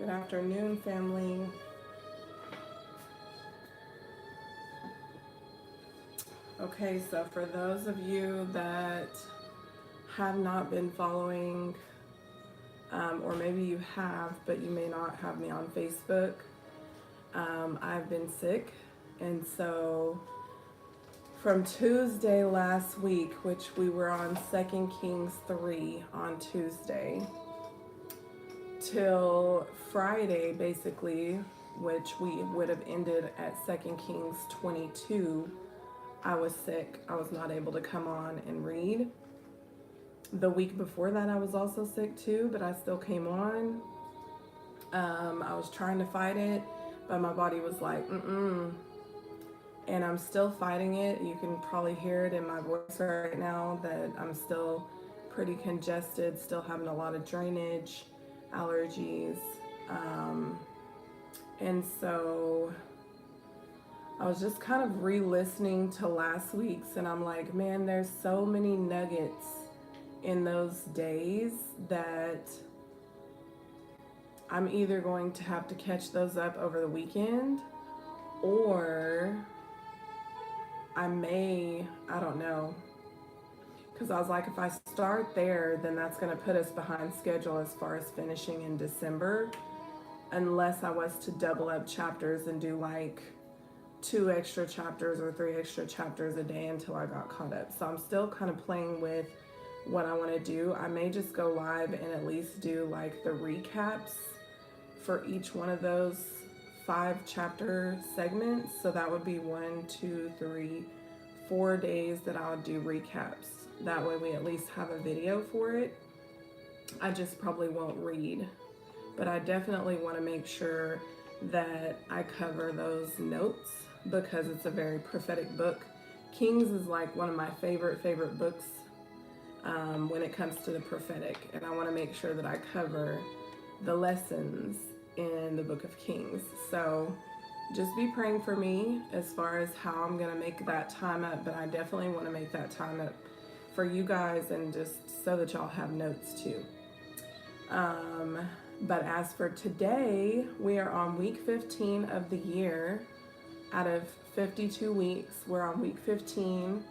Good afternoon, family. Okay, so for those of you that have not been following, or maybe you have, but you may not have me on Facebook, I've been sick. And so from Tuesday last week, which we were on 2 Kings 3 on Tuesday, till Friday, basically, which we would have ended at 2 Kings 22, I was sick. I was not able to come on and read. The week before that, I was also sick too, but I still came on. I was trying to fight it, but my body was like, and I'm still fighting it. You can probably hear it in my voice right now that I'm still pretty congested, still having a lot of drainage, allergies. And so I was just kind of re-listening to last week's, and I'm like, man, there's so many nuggets in those days that I'm either going to have to catch those up over the weekend, or I don't know. Because I was like, if I start there, then that's going to put us behind schedule as far as finishing in December, unless I was to double up chapters and do like 2 extra chapters or 3 extra chapters a day until I got caught up. So I'm still kind of playing with what I want to do. I may just go live and at least do like the recaps for each one of those 5 chapter segments. So that would be 1, 2, 3, 4 days that I would do recaps. That way we at least have a video for it. I just probably won't read, but I definitely want to make sure that I cover those notes because it's a very prophetic book. Kings is like one of my favorite books when it comes to the prophetic, and I want to make sure that I cover the lessons in the book of Kings. So just be praying for me as far as how I'm going to make that time up, but I definitely want to make that time up for you guys and just so that y'all have notes too. But as for today, we are on week 15 of the year. Out of 52 weeks, we're on week 15,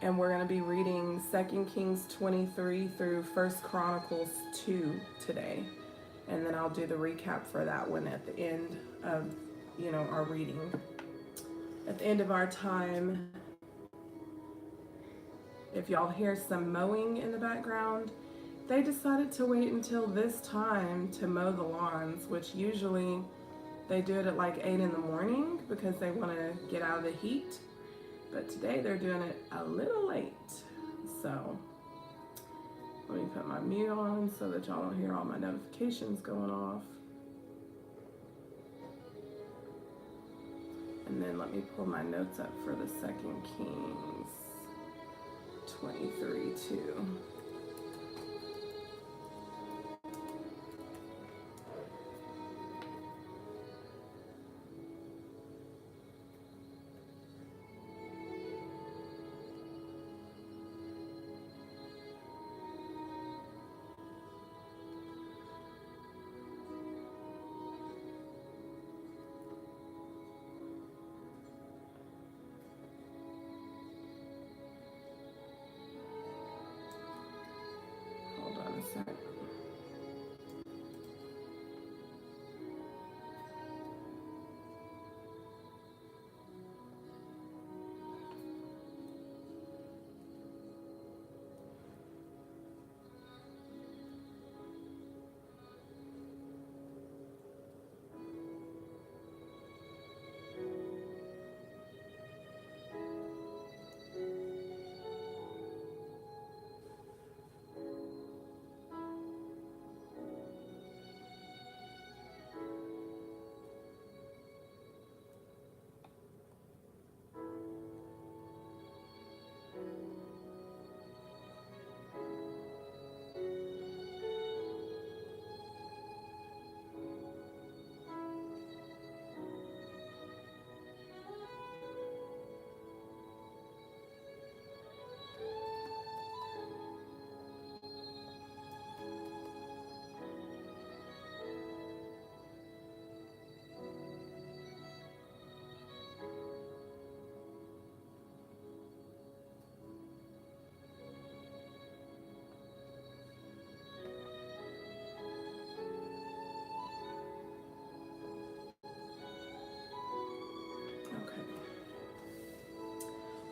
and we're going to be reading 2 Kings 23 through 1 Chronicles 2 today. And then I'll do the recap for that one at the end of, our reading. At the end of our time, if y'all hear some mowing in the background, they decided to wait until this time to mow the lawns, which usually they do it at like 8 in the morning because they want to get out of the heat. But today they're doing it a little late. So let me put my mute on so that y'all don't hear all my notifications going off. And then let me pull my notes up for the 2 Kings 23 too.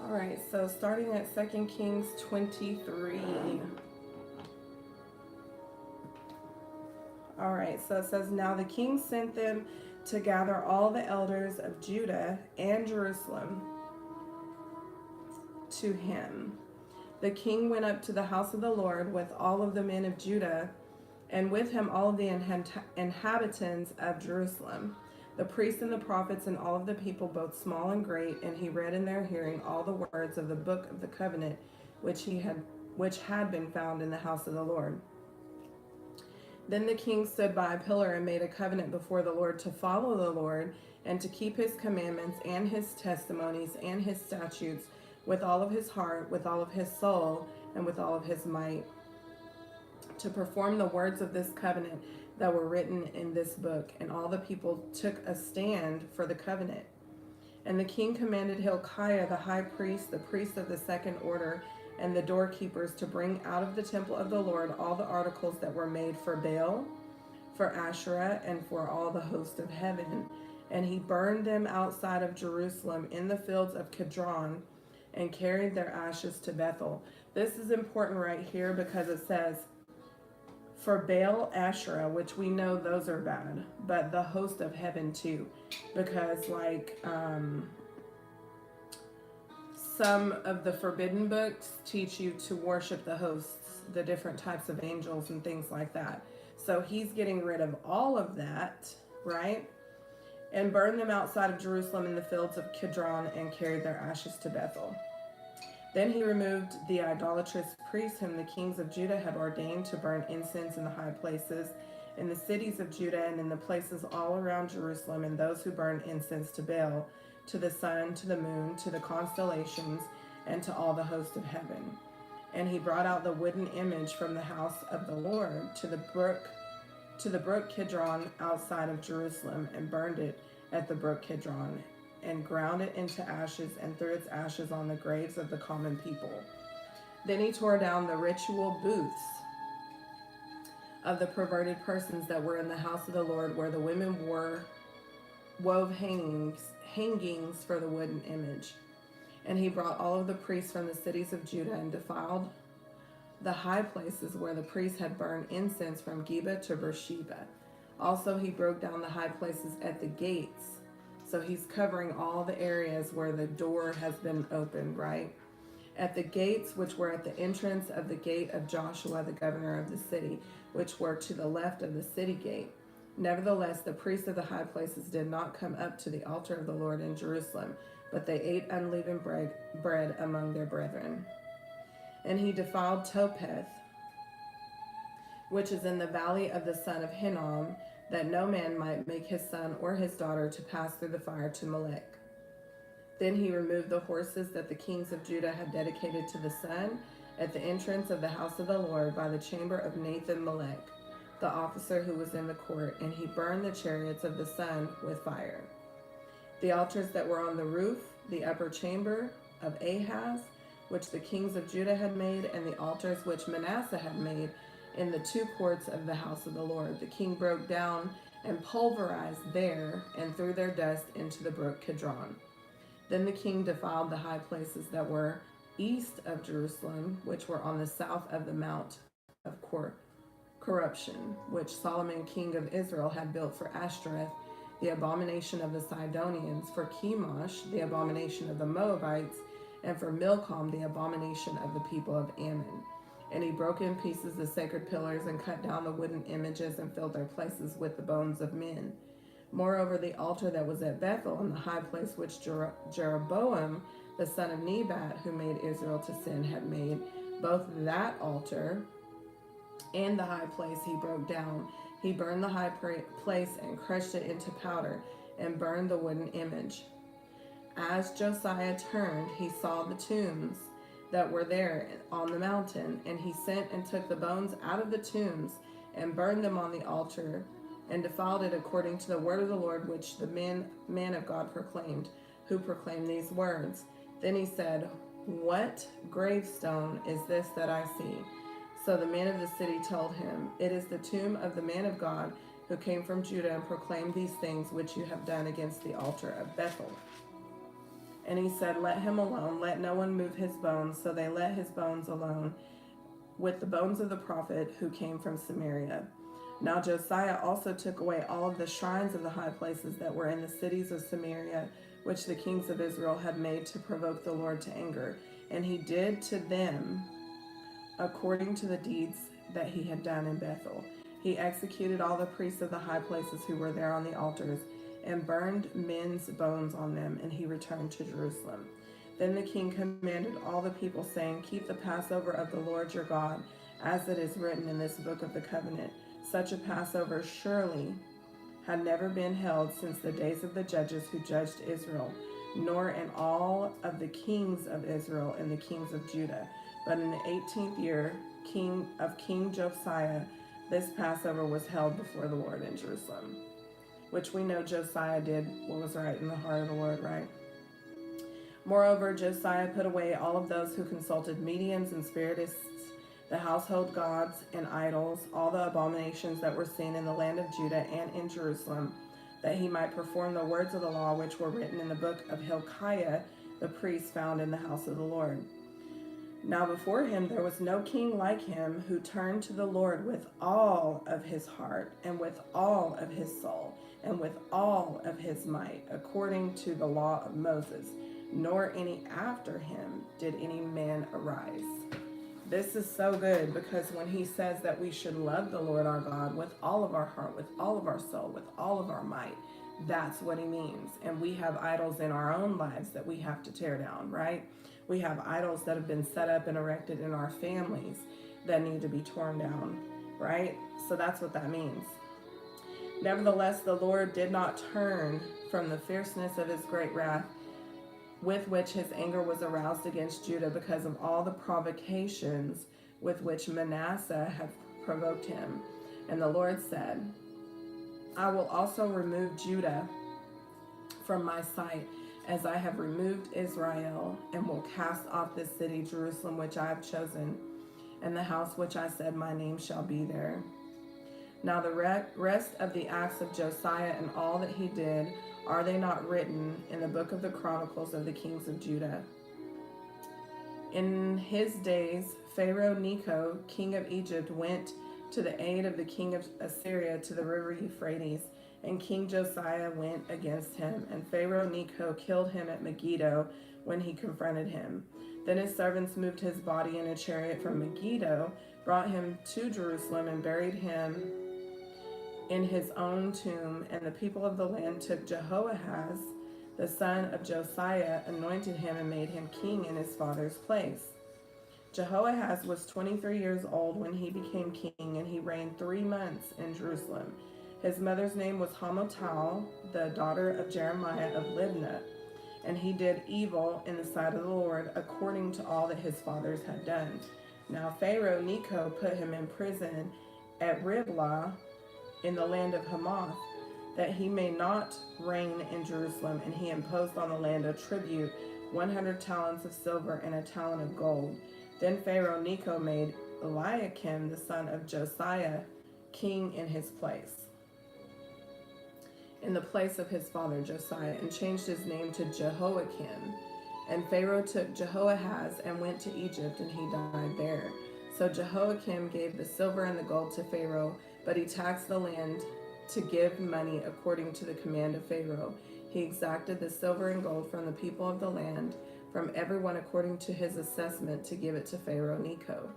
All right, so starting at 2 Kings 23. All right, so it says, now the king sent them to gather all the elders of Judah and Jerusalem to him. The king went up to the house of the Lord with all of the men of Judah, and with him all of the inhabitants of Jerusalem, the priests and the prophets and all of the people, both small and great, and he read in their hearing all the words of the book of the covenant which had been found in the house of the Lord. Then the king stood by a pillar and made a covenant before the Lord to follow the Lord and to keep his commandments and his testimonies and his statutes with all of his heart, with all of his soul, and with all of his might, to perform the words of this covenant that were written in this book. And all the people took a stand for the covenant. And the king commanded Hilkiah the high priest, the priest of the second order, and the doorkeepers to bring out of the temple of the Lord all the articles that were made for Baal, for Asherah, and for all the host of heaven. And he burned them outside of Jerusalem in the fields of Kidron, and carried their ashes to Bethel. This is important right here because it says, for Baal, Asherah, which we know those are bad, but the host of heaven too, because some of the forbidden books teach you to worship the hosts, the different types of angels and things like that. So he's getting rid of all of that, right? And burned them outside of Jerusalem in the fields of Kidron, and carried their ashes to Bethel. Then he removed the idolatrous priests whom the kings of Judah had ordained to burn incense in the high places, in the cities of Judah and in the places all around Jerusalem, and those who burned incense to Baal, to the sun, to the moon, to the constellations, and to all the host of heaven. And he brought out the wooden image from the house of the Lord to the brook Kidron outside of Jerusalem, and burned it at the brook Kidron, and ground it into ashes, and threw its ashes on the graves of the common people. Then he tore down the ritual booths of the perverted persons that were in the house of the Lord, where the women wove hangings for the wooden image. And he brought all of the priests from the cities of Judah, and defiled the high places where the priests had burned incense, from Geba to Beersheba. Also he broke down the high places at the gates. So he's covering all the areas where the door has been opened, right? At the gates, which were at the entrance of the gate of Joshua, the governor of the city, which were to the left of the city gate. Nevertheless, the priests of the high places did not come up to the altar of the Lord in Jerusalem, but they ate unleavened bread among their brethren. And he defiled Topheth, which is in the valley of the son of Hinnom, that no man might make his son or his daughter to pass through the fire to Molech. Then he removed the horses that the kings of Judah had dedicated to the sun at the entrance of the house of the Lord by the chamber of Nathan-Melech, the officer who was in the court, and he burned the chariots of the sun with fire. The altars that were on the roof, the upper chamber of Ahaz, which the kings of Judah had made, and the altars which Manasseh had made, in the two courts of the house of the Lord, the king broke down and pulverized there, and threw their dust into the brook Kidron. Then the king defiled the high places that were east of Jerusalem, which were on the south of the Mount of Corruption, which Solomon king of Israel had built for Ashtoreth, the abomination of the Sidonians, for Chemosh, the abomination of the Moabites, and for Milcom, the abomination of the people of Ammon. And he broke in pieces the sacred pillars, and cut down the wooden images, and filled their places with the bones of men. Moreover, the altar that was at Bethel, in the high place which Jeroboam, the son of Nebat, who made Israel to sin, had made, both that altar and the high place he broke down. He burned the high place, and crushed it into powder, and burned the wooden image. As Josiah turned, he saw the tombs that were there on the mountain, and he sent and took the bones out of the tombs, and burned them on the altar, and defiled it according to the word of the Lord, which the man of God proclaimed, who proclaimed these words. Then he said, "What gravestone is this that I see?" So the men of the city told him, "It is the tomb of the man of God, who came from Judah and proclaimed these things which you have done against the altar of Bethel." And he said, "Let him alone, let no one move his bones." So they let his bones alone, with the bones of the prophet who came from Samaria. Now Josiah also took away all of the shrines of the high places that were in the cities of Samaria, which the kings of Israel had made to provoke the Lord to anger. And he did to them according to the deeds that he had done in Bethel. He executed all the priests of the high places who were there on the altars, and burned men's bones on them, and he returned to Jerusalem. Then the king commanded all the people, saying, "Keep the Passover of the Lord your God, as it is written in this book of the covenant." Such a Passover surely had never been held since the days of the judges who judged Israel, nor in all of the kings of Israel and the kings of Judah. But in the 18th year of King Josiah, this Passover was held before the Lord in Jerusalem. Which we know Josiah did what was right in the heart of the Lord, right? Moreover, Josiah put away all of those who consulted mediums and spiritists, the household gods and idols, all the abominations that were seen in the land of Judah and in Jerusalem, that he might perform the words of the law which were written in the book of Hilkiah the priest found in the house of the Lord. Now before him there was no king like him, who turned to the Lord with all of his heart and with all of his soul and with all of his might, according to the law of Moses, nor any after him did any man arise. This is so good, because when he says that we should love the Lord our God with all of our heart, with all of our soul, with all of our might, that's what he means. And we have idols in our own lives that we have to tear down, right? We have idols that have been set up and erected in our families that need to be torn down, right? So that's what that means. Nevertheless, the Lord did not turn from the fierceness of his great wrath, with which his anger was aroused against Judah, because of all the provocations with which Manasseh had provoked him. And the Lord said, "I will also remove Judah from my sight, as I have removed Israel, and will cast off this city, Jerusalem, which I have chosen, and the house which I said my name shall be there." Now the rest of the acts of Josiah and all that he did, are they not written in the book of the Chronicles of the kings of Judah? In his days, Pharaoh Necho, king of Egypt, went to the aid of the king of Assyria to the river Euphrates, and King Josiah went against him, and Pharaoh Necho killed him at Megiddo when he confronted him. Then his servants moved his body in a chariot from Megiddo, brought him to Jerusalem, and buried him in his own tomb. And the people of the land took Jehoahaz, the son of Josiah, anointed him, and made him king in his father's place. Jehoahaz was 23 years old when he became king, and he reigned 3 months in Jerusalem. His mother's name was Hamutal, the daughter of Jeremiah of Libnah. And he did evil in the sight of the Lord, according to all that his fathers had done. Now Pharaoh Necho put him in prison at Riblah in the land of Hamath, that he may not reign in Jerusalem. And he imposed on the land a tribute, 100 talents of silver and a talent of gold. Then Pharaoh Necho made Eliakim, the son of Josiah, king in his place, in the place of his father Josiah, and changed his name to Jehoiakim. And Pharaoh took Jehoahaz and went to Egypt, and he died there. So Jehoiakim gave the silver and the gold to Pharaoh, but he taxed the land to give money according to the command of Pharaoh. He exacted the silver and gold from the people of the land, from everyone according to his assessment, to give it to Pharaoh Necho.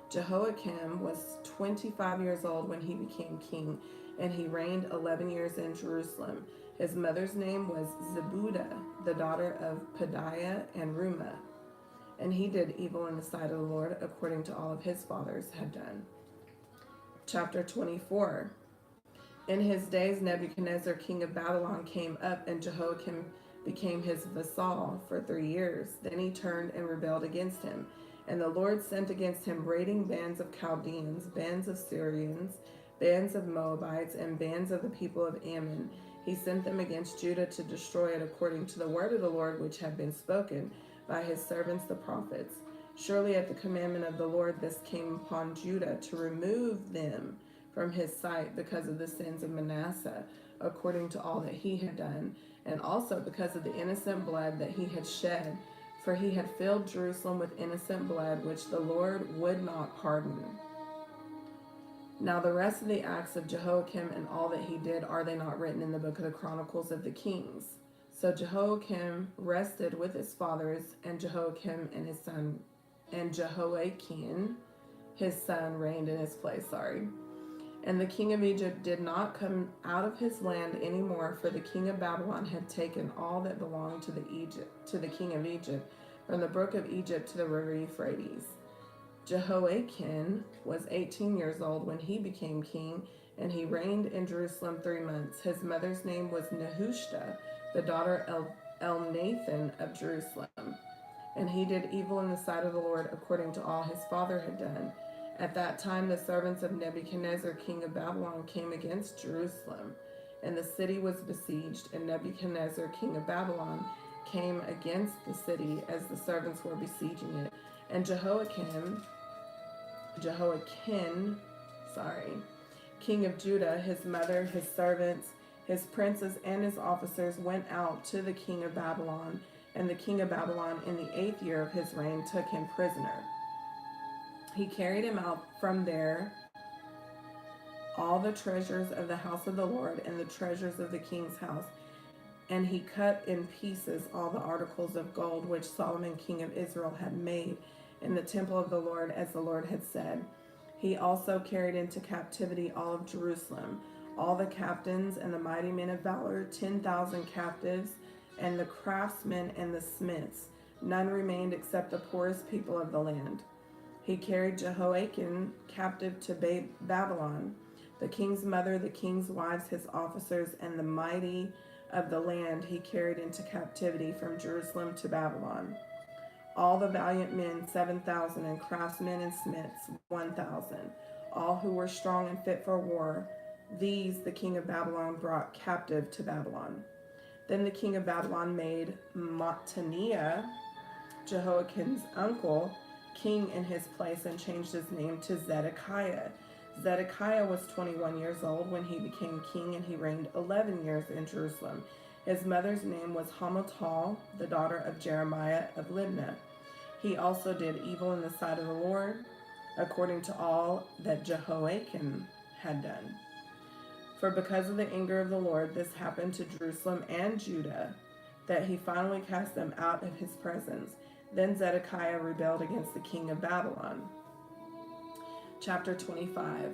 Jehoiakim was 25 years old when he became king, and he reigned 11 years in Jerusalem. His mother's name was Zebudah, the daughter of Pedaiah and Rumah. And he did evil in the sight of the Lord, according to all of his fathers had done. Chapter 24. In his days, Nebuchadnezzar, king of Babylon, came up, and Jehoiakim became his vassal for 3 years. Then he turned and rebelled against him. And the Lord sent against him raiding bands of Chaldeans, bands of Syrians, bands of Moabites, and bands of the people of Ammon. He sent them against Judah to destroy it, according to the word of the Lord which had been spoken by his servants the prophets. Surely at the commandment of the Lord this came upon Judah, to remove them from his sight because of the sins of Manasseh, according to all that he had done, and also because of the innocent blood that he had shed. For he had filled Jerusalem with innocent blood, which the Lord would not pardon. Now the rest of the acts of Jehoiakim and all that he did, are they not written in the book of the Chronicles of the Kings? So Jehoiakim rested with his fathers, and Jehoiakim and his son, and Jehoiakim his son reigned in his place. And the king of Egypt did not come out of his land any more, for the king of Babylon had taken all that belonged to the king of Egypt, from the brook of Egypt to the river Euphrates. Jehoiakim was 18 years old when he became king, and he reigned in Jerusalem 3 months. His mother's name was Nehushta, the daughter of Elnathan of Jerusalem. And he did evil in the sight of the Lord, according to all his father had done. At that time the servants of Nebuchadnezzar, king of Babylon, came against Jerusalem, and the city was besieged, and Nebuchadnezzar, king of Babylon, came against the city as the servants were besieging it. And Jehoiakim, king of Judah, his mother, his servants, his princes, and his officers went out to the king of Babylon, and the king of Babylon in the 8th year of his reign took him prisoner. He carried him out from there all the treasures of the house of the Lord and the treasures of the king's house, and he cut in pieces all the articles of gold which Solomon king of Israel had made in the temple of the Lord, as the Lord had said. He also carried into captivity all of Jerusalem, all the captains and the mighty men of valor, 10,000 captives, and the craftsmen and the smiths. None remained except the poorest people of the land. He carried Jehoiakim captive to Babylon, the king's mother, the king's wives, his officers, and the mighty of the land he carried into captivity from Jerusalem to Babylon. All the valiant men, 7,000, and craftsmen and smiths, 1,000, all who were strong and fit for war. These the king of Babylon brought captive to Babylon. Then the king of Babylon made Mattaniah, Jehoiakim's uncle, king in his place, and changed his name to Zedekiah. Zedekiah was 21 years old when he became king, and he reigned 11 years in Jerusalem. His mother's name was Hamutal, the daughter of Jeremiah of Libnah. He also did evil in the sight of the Lord, according to all that Jehoiakim had done. For because of the anger of the Lord, this happened to Jerusalem and Judah, that he finally cast them out of his presence. Then Zedekiah rebelled against the king of Babylon. Chapter 25.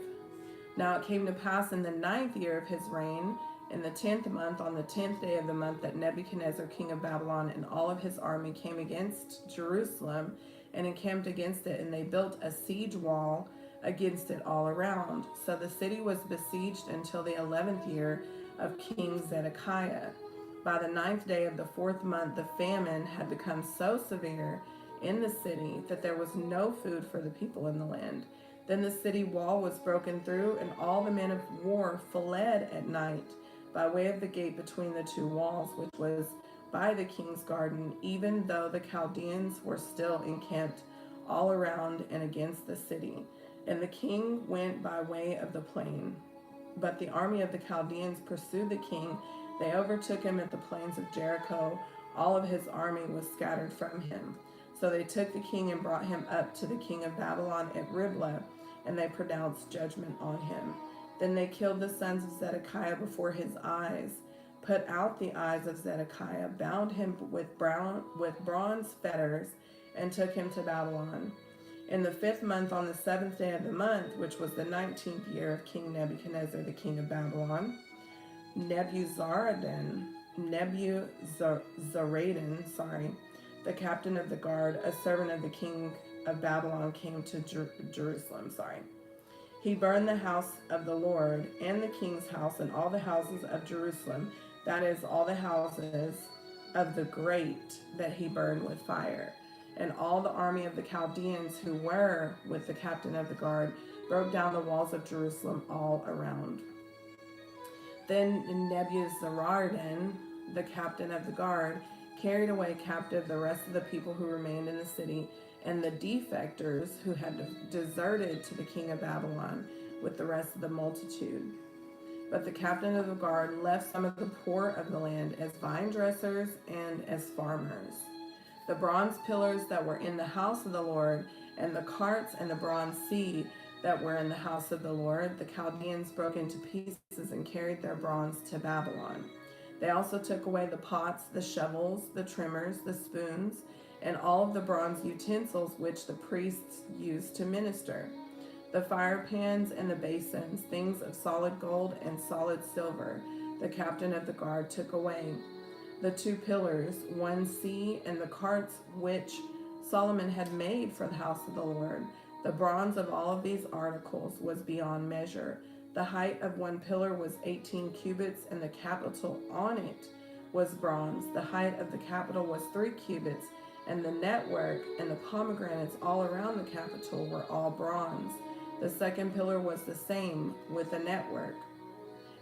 Now it came to pass in the 9th year of his reign, in the 10th month, on the 10th day of the month, that Nebuchadnezzar, king of Babylon, and all of his army came against Jerusalem and encamped against it, and they built a siege wall against it all around. So the city was besieged until the 11th year of King Zedekiah. By the 9th day of the 4th month, the famine had become so severe in the city that there was no food for the people in the land. Then the city wall was broken through, and all the men of war fled at night by way of the gate between the two walls, which was by the king's garden, even though the Chaldeans were still encamped all around and against the city. And the king went by way of the plain. But the army of the Chaldeans pursued the king. They overtook him at the plains of Jericho. All of his army was scattered from him. So they took the king and brought him up to the king of Babylon at Riblah, and they pronounced judgment on him. Then they killed the sons of Zedekiah before his eyes, put out the eyes of Zedekiah, bound him with bronze fetters, and took him to Babylon. In the 5th month, on the 7th day of the month, which was the 19th year of King Nebuchadnezzar, the king of Babylon, Nebuzaradan, the captain of the guard, a servant of the king of Babylon, came to Jerusalem. He burned the house of the Lord and the king's house and all the houses of Jerusalem, that is, all the houses of the great that he burned with fire. And all the army of the Chaldeans who were with the captain of the guard broke down the walls of Jerusalem all around. Then Nebuzaradan, the captain of the guard, carried away captive the rest of the people who remained in the city, and the defectors who had deserted to the king of Babylon, with the rest of the multitude. But the captain of the guard left some of the poor of the land as vine dressers and as farmers. The bronze pillars that were in the house of the Lord, and the carts and the bronze sea that were in the house of the Lord, the Chaldeans broke into pieces and carried their bronze to Babylon. They also took away the pots, the shovels, the trimmers, the spoons, and all of the bronze utensils which the priests used to minister, the fire pans and the basins, things of solid gold and solid silver, the captain of the guard took away. The 2 pillars, one sea, and the carts which Solomon had made for the house of the Lord. The bronze of all of these articles was beyond measure. The height of one pillar was 18 cubits, and the capital on it was bronze. The height of the capital was 3 cubits, and the network and the pomegranates all around the capital were all bronze. The second pillar was the same, with the network.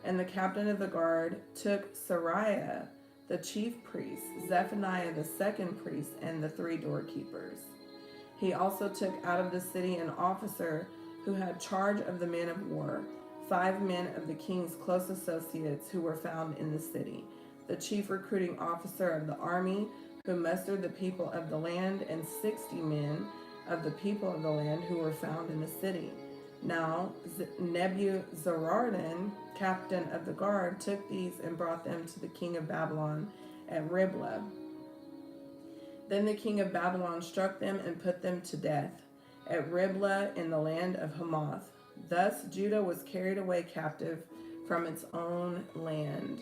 And the captain of the guard took Seraiah, the chief priest, Zephaniah the second priest, and the 3 doorkeepers. He also took out of the city an officer who had charge of the men of war, 5 men of the king's close associates who were found in the city, the chief recruiting officer of the army who mustered the people of the land, and 60 men of the people of the land who were found in the city. Now Nebuzaradan, captain of the guard, took these and brought them to the king of Babylon at Riblah. Then the king of Babylon struck them and put them to death at Riblah in the land of Hamath. Thus Judah was carried away captive from its own land.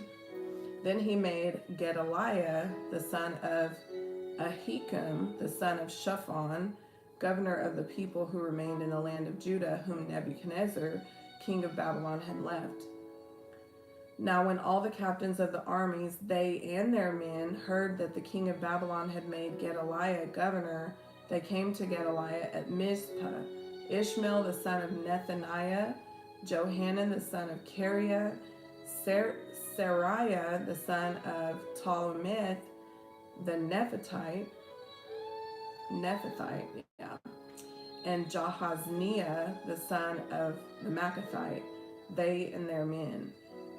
Then he made Gedaliah, the son of Ahikam, the son of Shaphan, governor of the people who remained in the land of Judah, whom Nebuchadnezzar, king of Babylon, had left. Now when all the captains of the armies, they and their men, heard that the king of Babylon had made Gedaliah governor, they came to Gedaliah at Mizpah. Ishmael the son of Nethaniah, Johanan the son of Kareah, Seraiah the son of Talmith, the Nephatite, and Jahazniah the son of the Maacathite, they and their men.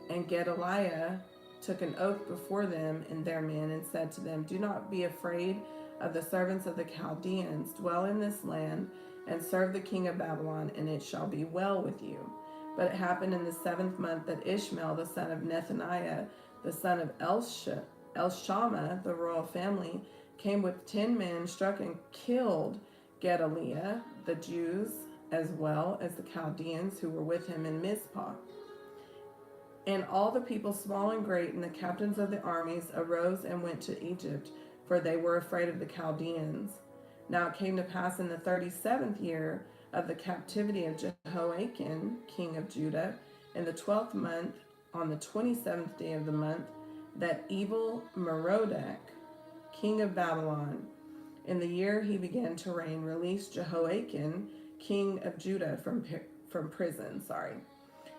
And Gedaliah took an oath before them and their men, and said to them, Do not be afraid of the servants of the Chaldeans. Dwell in this land, and serve the king of Babylon, and it shall be well with you. But it happened in the 7th month that Ishmael the son of Nethaniah, the son of Elshama, the royal family, came with 10 men, struck and killed Gedaliah, the Jews, as well as the Chaldeans who were with him in Mizpah. And all the people, small and great, and the captains of the armies arose and went to Egypt, for they were afraid of the Chaldeans. Now it came to pass in the 37th year of the captivity of Jehoiakim, king of Judah, in the 12th month, on the 27th day of the month, that evil Merodach, king of Babylon, in the year he began to reign, released Jehoiakim, king of Judah, from prison.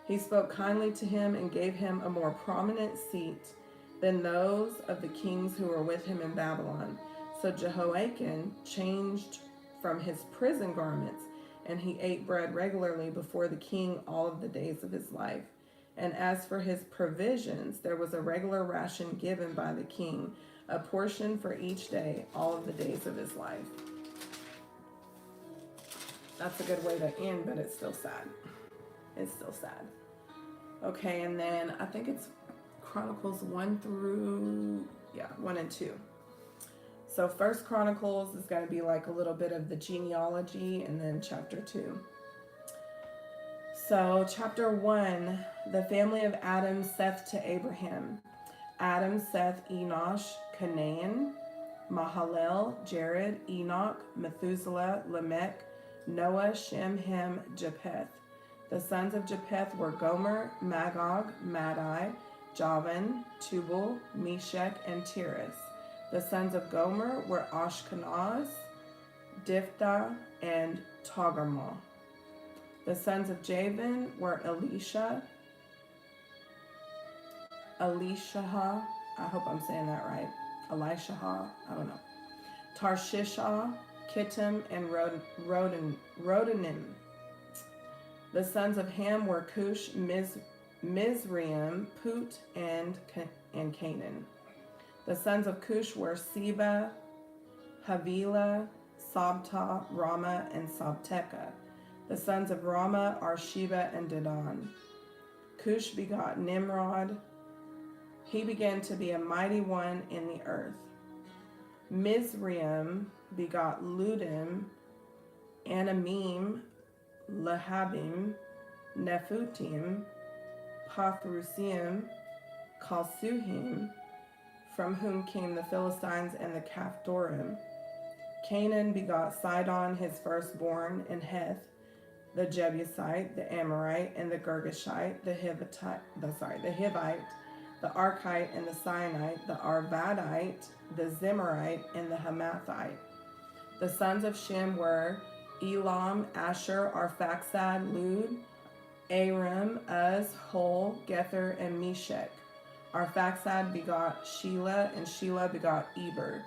He spoke kindly to him and gave him a more prominent seat than those of the kings who were with him in Babylon. So Jehoiakim changed from his prison garments, and he ate bread regularly before the king all of the days of his life. And as for his provisions, there was a regular ration given by the king, a portion for each day, all of the days of his life. That's a good way to end, but it's still sad. It's still sad. Okay, and then I think it's Chronicles 1 and 2. So First Chronicles is going to be like a little bit of the genealogy, and then chapter 2. So chapter 1, the family of Adam, Seth to Abraham. Adam, Seth, Enosh, Canaan, Mahalalel, Jared, Enoch, Methuselah, Lamech, Noah, Shem, Ham, Japheth. The sons of Japheth were Gomer, Magog, Madai, Javan, Tubal, Meshach, and Tiras. The sons of Gomer were Ashkenaz, Diphthah, and Togarmah. The sons of Javan were Elishah, I hope I'm saying that right, Elishah, I don't know, Tarshishah, Kittim, and Rodanim. The sons of Ham were Cush, Mizraim, Put, and Canaan. The sons of Cush were Seba, Havilah, Sabta, Rama, and Sabteka. The sons of Rama are Sheba and Dedan. Cush begot Nimrod. He began to be a mighty one in the earth. Mizraim begot Ludim, Anamim, Lahabim, Nephutim, Pathrusim, Kalsuhim, from whom came the Philistines and the Caphtorim. Canaan begot Sidon, his firstborn, and Heth, the Jebusite, the Amorite, and the Girgashite, the Hivite, the Archite, and the Sinite, the Arvadite, the Zimmerite, and the Hamathite. The sons of Shem were Elam, Asher, Arphaxad, Lud, Aram, Uz, Hol, Gether, and Meshech. Arphaxad begot Shelah, and Shelah begot Eber.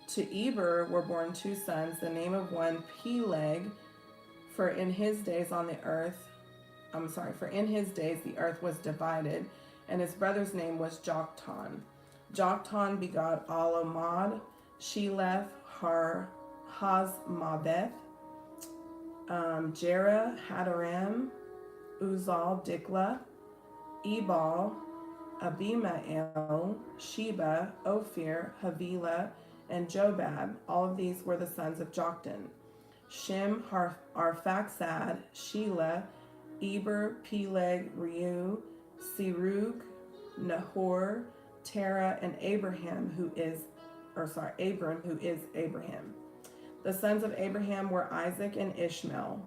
To Eber were born two sons, the name of one Peleg, for in his days the earth was divided, and his brother's name was Joktan. Joktan begot Alomad, Sheleth, Hazmaveth, Jerah, Hadaram, Uzal, Dikla, Ebal, Abimael, Sheba, Ophir, Havilah, and Jobab. All of these were the sons of Joktan. Shem, Arphaxad, Shelah, Eber, Peleg, Reu, Serug, Nahor, Terah, and Abram, who is Abraham. The sons of Abraham were Isaac and Ishmael.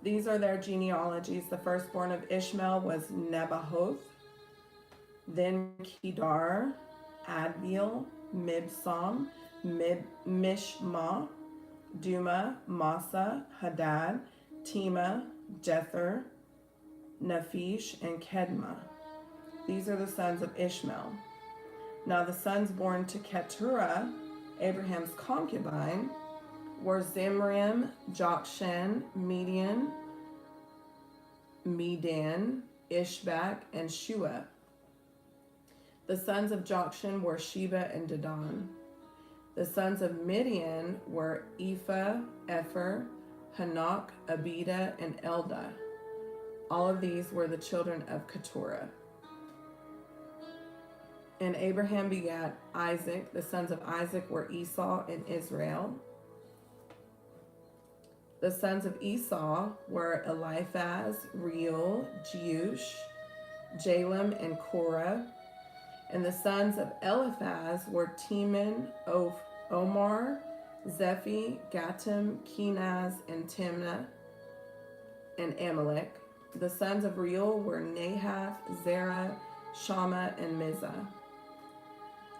These are their genealogies. The firstborn of Ishmael was Nebahoth, then Kedar, Adbeel, Mibsam, Mishma, Duma, Massa, Hadad, Tema, Jether, Naphish, and Kedma. These are the sons of Ishmael. Now the sons born to Keturah, Abraham's concubine, were Zimrim, Jokshan, Medan, Ishbak, and Shua. The sons of Jokshan were Sheba and Dedan. The sons of Midian were Ephah, Epher, Hanok, Abida, and Eldah. All of these were the children of Keturah. And Abraham begat Isaac. The sons of Isaac were Esau and Israel. The sons of Esau were Eliphaz, Reuel, Jeush, Jalem, and Korah. And the sons of Eliphaz were Teman, Omar, Zephi, Gatam, Kenaz, and Timnah, and Amalek. The sons of Reuel were Nahath, Zerah, Shammah, and Mizah.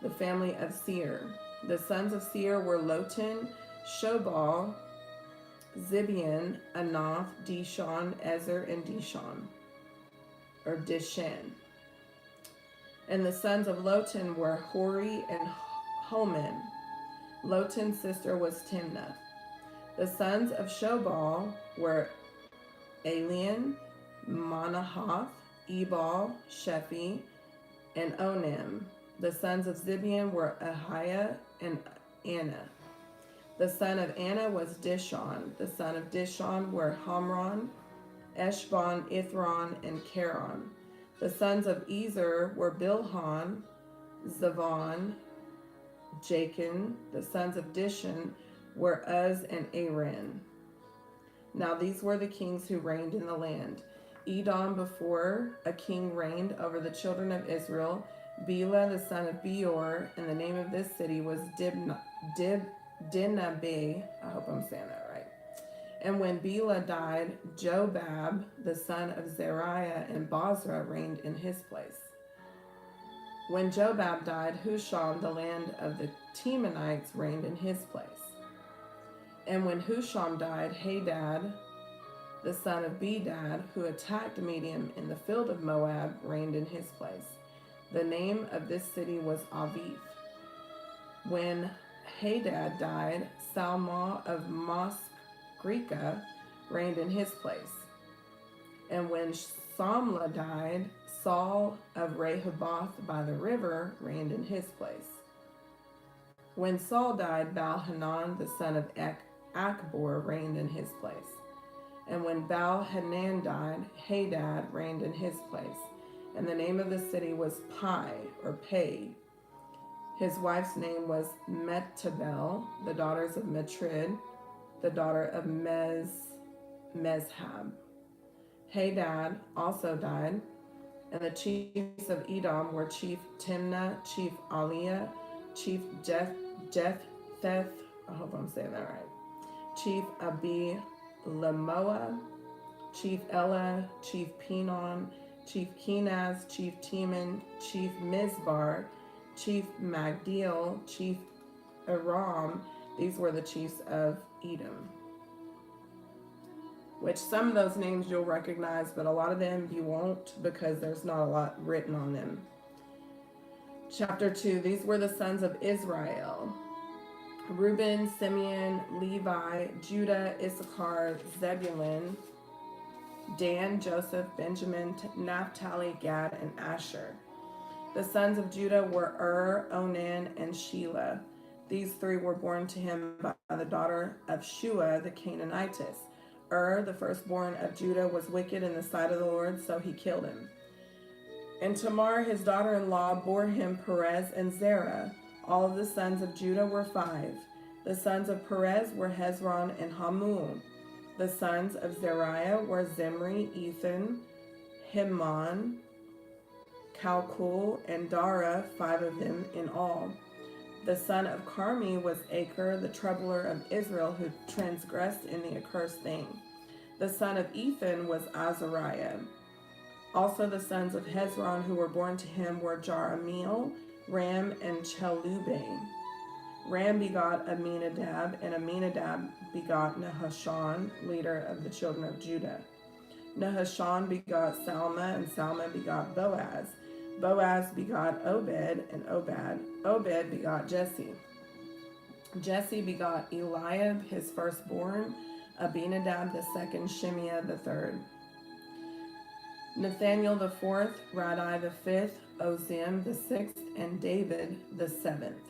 The family of Seir. The sons of Seir were Lotan, Shobal, Zibeon, Anath, Dishon, Ezer, and Dishan. And the sons of Lotan were Hori and Homan. Lotan's sister was Timnah. The sons of Shobal were Alian, Manahath, Ebal, Shephi, and Onim. The sons of Zibeon were Ahiah and Anna. The son of Anna was Dishon. The son of Dishon were Hamron, Eshbon, Ithron, and Charon. The sons of Ezer were Bilhan, Zavon, Jachin. The sons of Dishon were Uz and Aran. Now these were the kings who reigned in the land. Edom, before a king reigned over the children of Israel, Bela the son of Beor, and the name of this city was Dinabeh. I hope I'm saying that right. And when Bela died, Jobab the son of Zariah and Bozrah reigned in his place. When Jobab died, Husham, the land of the Temanites, reigned in his place. And when Husham died, Hadad, the son of Bedad, who attacked Medium in the field of Moab, reigned in his place. The name of this city was Avith. When Hadad died, Salma of Masreka reigned in his place. And when Samlah died, Saul of Rehoboth by the river reigned in his place. When Saul died, Baal-Hanan, the son of Achbor, reigned in his place. And when Baal-Hanan died, Hadad reigned in his place. And the name of the city was Pai, or Pei. His wife's name was Metabel, the daughters of Matrid, the daughter of Mezhab. Hadad also died, and the chiefs of Edom were Chief Timnah, Chief Aliah, Chief Jetheth, I hope I'm saying that right, Chief Abi-Lemoah, Chief Elah, Chief Pinon, Chief Kenaz, Chief Teman, Chief Mizbar, Chief Magdiel, Chief Aram. These were the chiefs of Edom. Which some of those names you'll recognize, but a lot of them you won't because there's not a lot written on them. Chapter 2, these were the sons of Israel: Reuben, Simeon, Levi, Judah, Issachar, Zebulun, Dan, Joseph, Benjamin, Naphtali, Gad, and Asher. The sons of Judah were Onan, and Shelah. These three were born to him by the daughter of Shua the Canaanitess. The firstborn of Judah, was wicked in the sight of the Lord, so he killed him. And Tamar, his daughter-in-law, bore him Perez and Zerah. All of the sons of Judah were 5. The sons of Perez were Hezron and Hamul. The sons of Zeriah were Zimri, Ethan, Himon, Calcul, and Dara, 5 of them in all. The son of Carmi was Acre, the troubler of Israel, who transgressed in the accursed thing. The son of Ethan was Azariah. Also the sons of Hezron who were born to him were Jerahmeel, Ram, and Chelubah. Ram begot Aminadab, and Aminadab begot Nahashon, leader of the children of Judah. Nahashon begot Salma, and Salma begot Boaz. Boaz begot Obed, and Obed begot Jesse. Jesse begot Eliab, his firstborn, Abinadab the second, Shimeah the third, Nathaniel the fourth, Radai the fifth, Ozim the sixth, and David the seventh.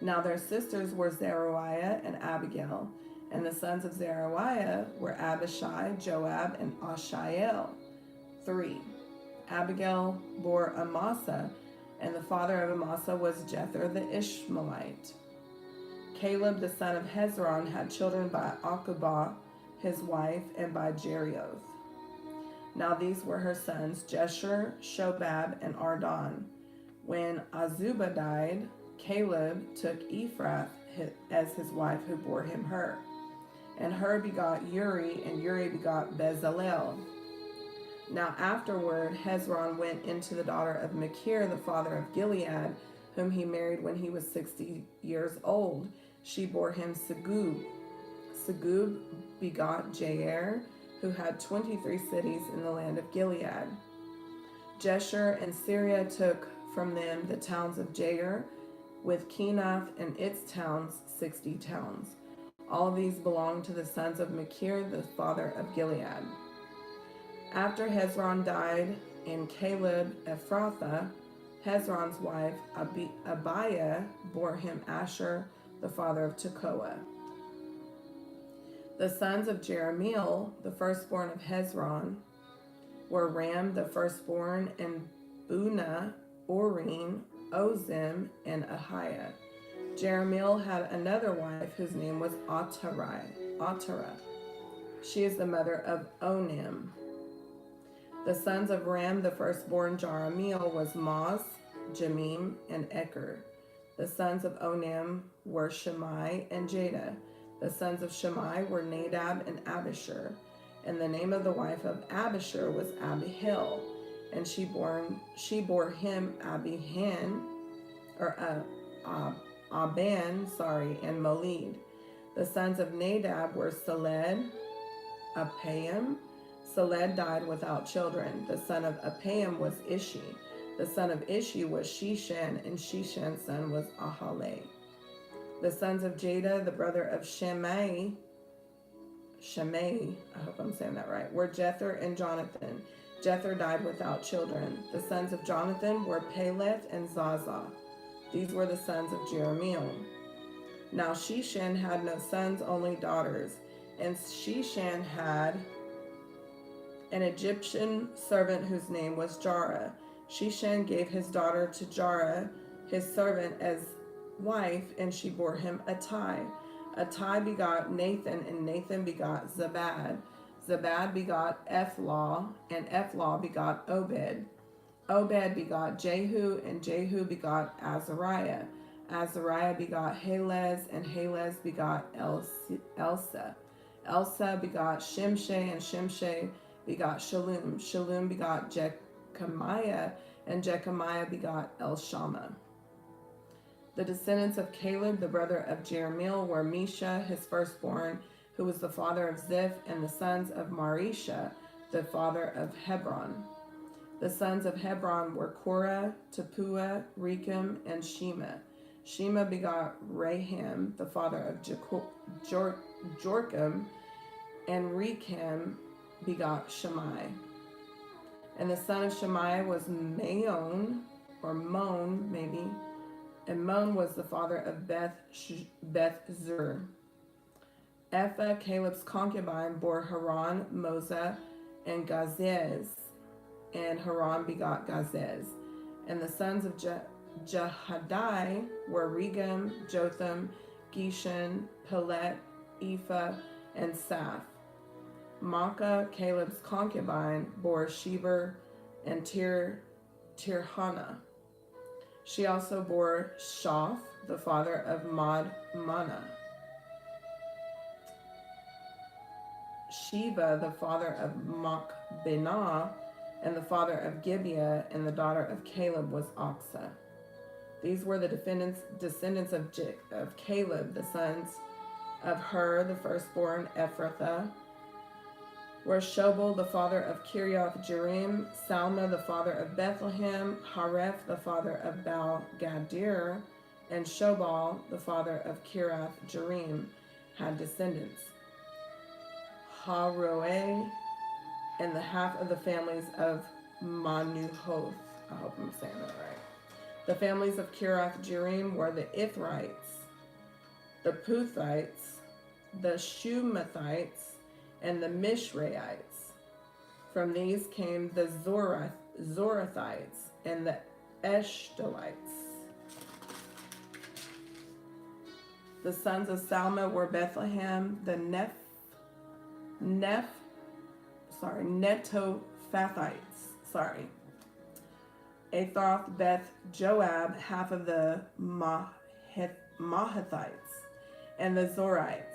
Now their sisters were Zeruiah and Abigail, and the sons of Zeruiah were Abishai, Joab, and Ashael, 3. Abigail bore Amasa, and the father of Amasa was Jether the Ishmaelite. Caleb the son of Hezron had children by Achubah his wife, and by Jerioth. Now these were her sons, Jeshur, Shobab, and Ardon. When Azubah died, Caleb took Ephrath as his wife, who bore him Hur. And Hur begot Uri, and Uri begot Bezalel. Now afterward, Hezron went into the daughter of Machir, the father of Gilead, whom he married when he was 60 years old. She bore him Segub. Segub begot Jair, who had 23 cities in the land of Gilead. Jeshur and Syria took from them the towns of Jair, with Kenath and its towns, 60 towns. All of these belonged to the sons of Machir, the father of Gilead. After Hezron died in Caleb Ephrathah, Hezron's wife Abiah bore him Asher, the father of Tekoa. The sons of Jerahmeel, the firstborn of Hezron, were Ram, the firstborn, and Bunah, Orin, Ozim, and Ahiah. Jerahmeel had another wife whose name was Atara. She is the mother of Onim. The sons of Ram, the firstborn Jerahmeel, was Maz, Jamim, and Eker. The sons of Onim were Shammai and Jada. The sons of Shammai were Nadab and Abishur. And the name of the wife of Abishur was Abihail. And she bore him Aban, and Molid. The sons of Nadab were Seled, Appaim. Seled died without children. The son of Appaim was Ishi. The son of Ishi was Shishan, and Shishan's son was Ahaleh. The sons of Jada, the brother of Shemai, Shimei, I hope I'm saying that right, were Jether and Jonathan. Jether died without children. The sons of Jonathan were Peleth and Zaza. These were the sons of Jeremiel. Now Sheshan had no sons, only daughters. And Sheshan had an Egyptian servant whose name was Jarrah. Sheshan gave his daughter to Jarrah, his servant, as wife, and she bore him Attai. Attai begot Nathan, and Nathan begot Zabad. Zabad begot Ethlah, and Ethlah begot Obed. Obed begot Jehu, and Jehu begot Azariah. Azariah begot Helez, and Helez begot Elsa. Elsa begot Shimshai, and Shimshai begot Shalom. Shalom begot Jechamiah, and Jechamiah begot Elshama. The descendants of Caleb, the brother of Jeremiel, were Misha, his firstborn, who was the father of Ziph, and the sons of Marisha, the father of Hebron. The sons of Hebron were Korah, Tapua, Rechem, and Shema. Shema begot Raham, the father of Jorkim, and Rechem begot Shammai. And the son of Shammai was Maon, or Mon, maybe, and Mon was the father of Beth-zur. Ephah, Caleb's concubine, bore Haran, Moza, and Gazez, and Haran begot Gazez. And the sons of Jehadai were Regem, Jotham, Geshan, Pelet, Ephah, and Saph. Maacah, Caleb's concubine, bore Sheber and Tirhana. She also bore Shaph, the father of Madmannah. Sheba, the father of Machbenah, and the father of Gibeah, and the daughter of Caleb was Oxa. These were the descendants of Caleb. The sons of Hur, the firstborn, Ephrathah, were Shobal, the father of Kiriath Jearim, Salma, the father of Bethlehem, Hareph, the father of Baal-Gadir, and Shobal, the father of Kiriath Jearim, had descendants. Haroeh, and the half of the families of Manuhoth. I hope I'm saying that right. The families of Kiriath Jearim were the Ithrites, the Puthites, the Shumathites, and the Mishraites. From these came the Zorathites and the Eshtolites. The sons of Salma were Bethlehem, the Netophathites. Athoth, Beth Joab, half of the Mahathites, and the Zorites.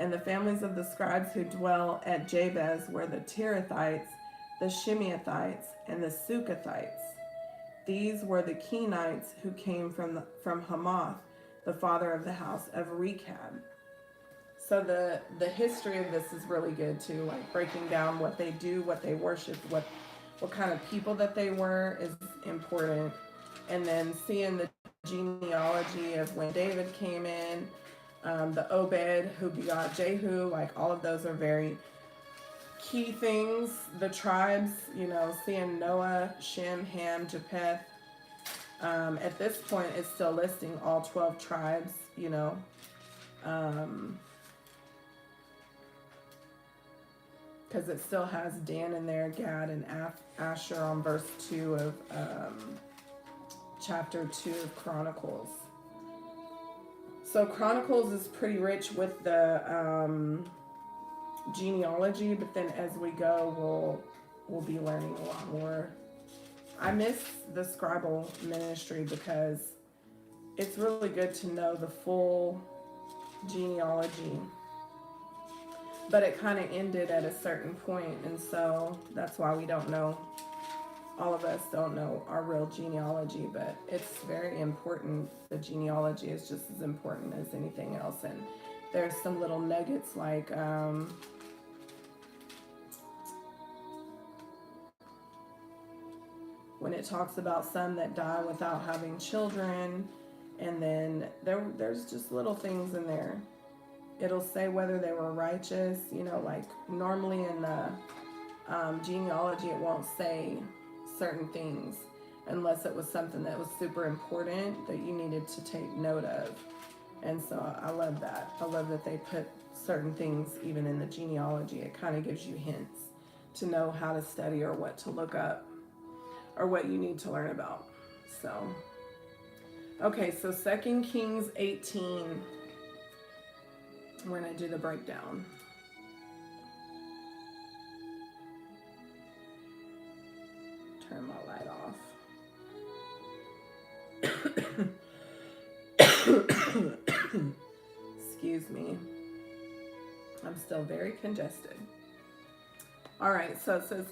And the families of the scribes who dwell at Jabez were the Tirathites, the Shimeathites, and the Sukathites. These were the Kenites who came from Hamath, the father of the house of Rechab. So the history of this is really good too, like breaking down what they do, what they worship, what kind of people that they were is important. And then seeing the genealogy of when David came in, the Obed who begot Jehu, like all of those are very key things. The tribes, seeing Noah, Shem, Ham, Japheth. At this point, it's still listing all 12 tribes, because it still has Dan in there, Gad, and Asher on verse 2 of chapter 2 of Chronicles. So Chronicles is pretty rich with the genealogy, but then as we go, we'll be learning a lot more. I miss the scribal ministry because it's really good to know the full genealogy. But it kind of ended at a certain point, and so that's why we don't know. All of us don't know our real genealogy, but it's very important. The genealogy is just as important as anything else. And there's some little nuggets like when it talks about some that die without having children, and then there's just little things in there. It'll say whether they were righteous. You know, like normally in the genealogy, it won't say certain things unless it was something that was super important that you needed to take note of. And so I love that. I love that they put certain things even in the genealogy. It kind of gives you hints to know how to study or what to look up or what you need to learn about. So, okay, so 2 Kings 18. We're going to do the breakdown. Turn my light off. Excuse me. I'm still very congested. All right, so it says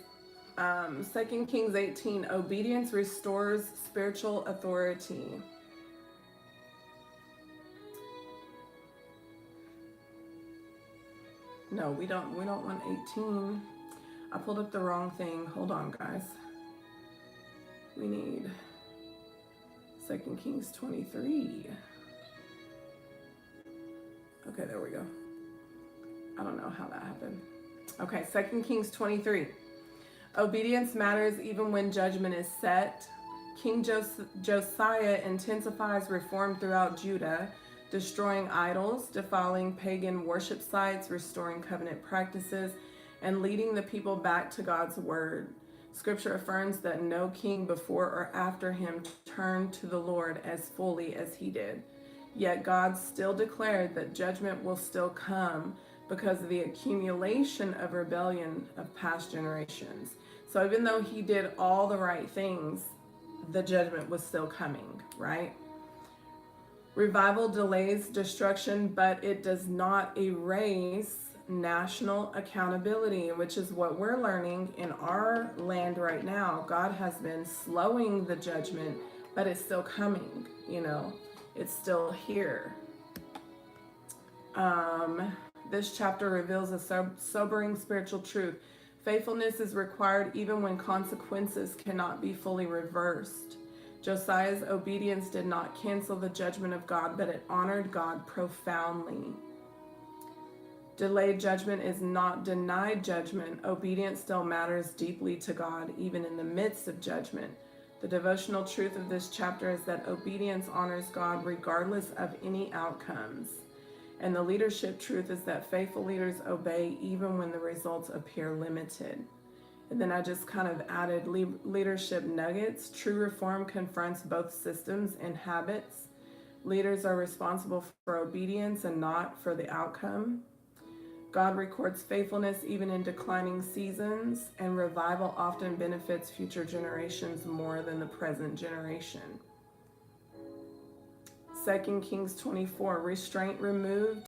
2 Kings 18, obedience restores spiritual authority. No, we don't want 18. I pulled up the wrong thing. Hold on, guys. We need 2 Kings 23. Okay, there we go. I don't know how that happened. Okay, 2 Kings 23. Obedience matters even when judgment is set. King Josiah intensifies reform throughout Judah, destroying idols, defiling pagan worship sites, restoring covenant practices, and leading the people back to God's word. Scripture affirms that no king before or after him turned to the Lord as fully as he did. Yet God still declared that judgment will still come because of the accumulation of rebellion of past generations. So even though he did all the right things, the judgment was still coming, right? Revival delays destruction, but it does not erase national accountability, which is what we're learning in our land right now. God has been slowing the judgment, but it's still coming, you know, it's still here. This chapter reveals a sobering spiritual truth. Faithfulness is required even when consequences cannot be fully reversed. Josiah's obedience did not cancel the judgment of God, but it honored God profoundly. Delayed judgment is not denied judgment. Obedience still matters deeply to God, even in the midst of judgment. The devotional truth of this chapter is that obedience honors God regardless of any outcomes. And the leadership truth is that faithful leaders obey even when the results appear limited. And then I just kind of added leadership nuggets. True reform confronts both systems and habits. Leaders are responsible for obedience and not for the outcome. God records faithfulness even in declining seasons, and revival often benefits future generations more than the present generation. 2 Kings 24, restraint removed,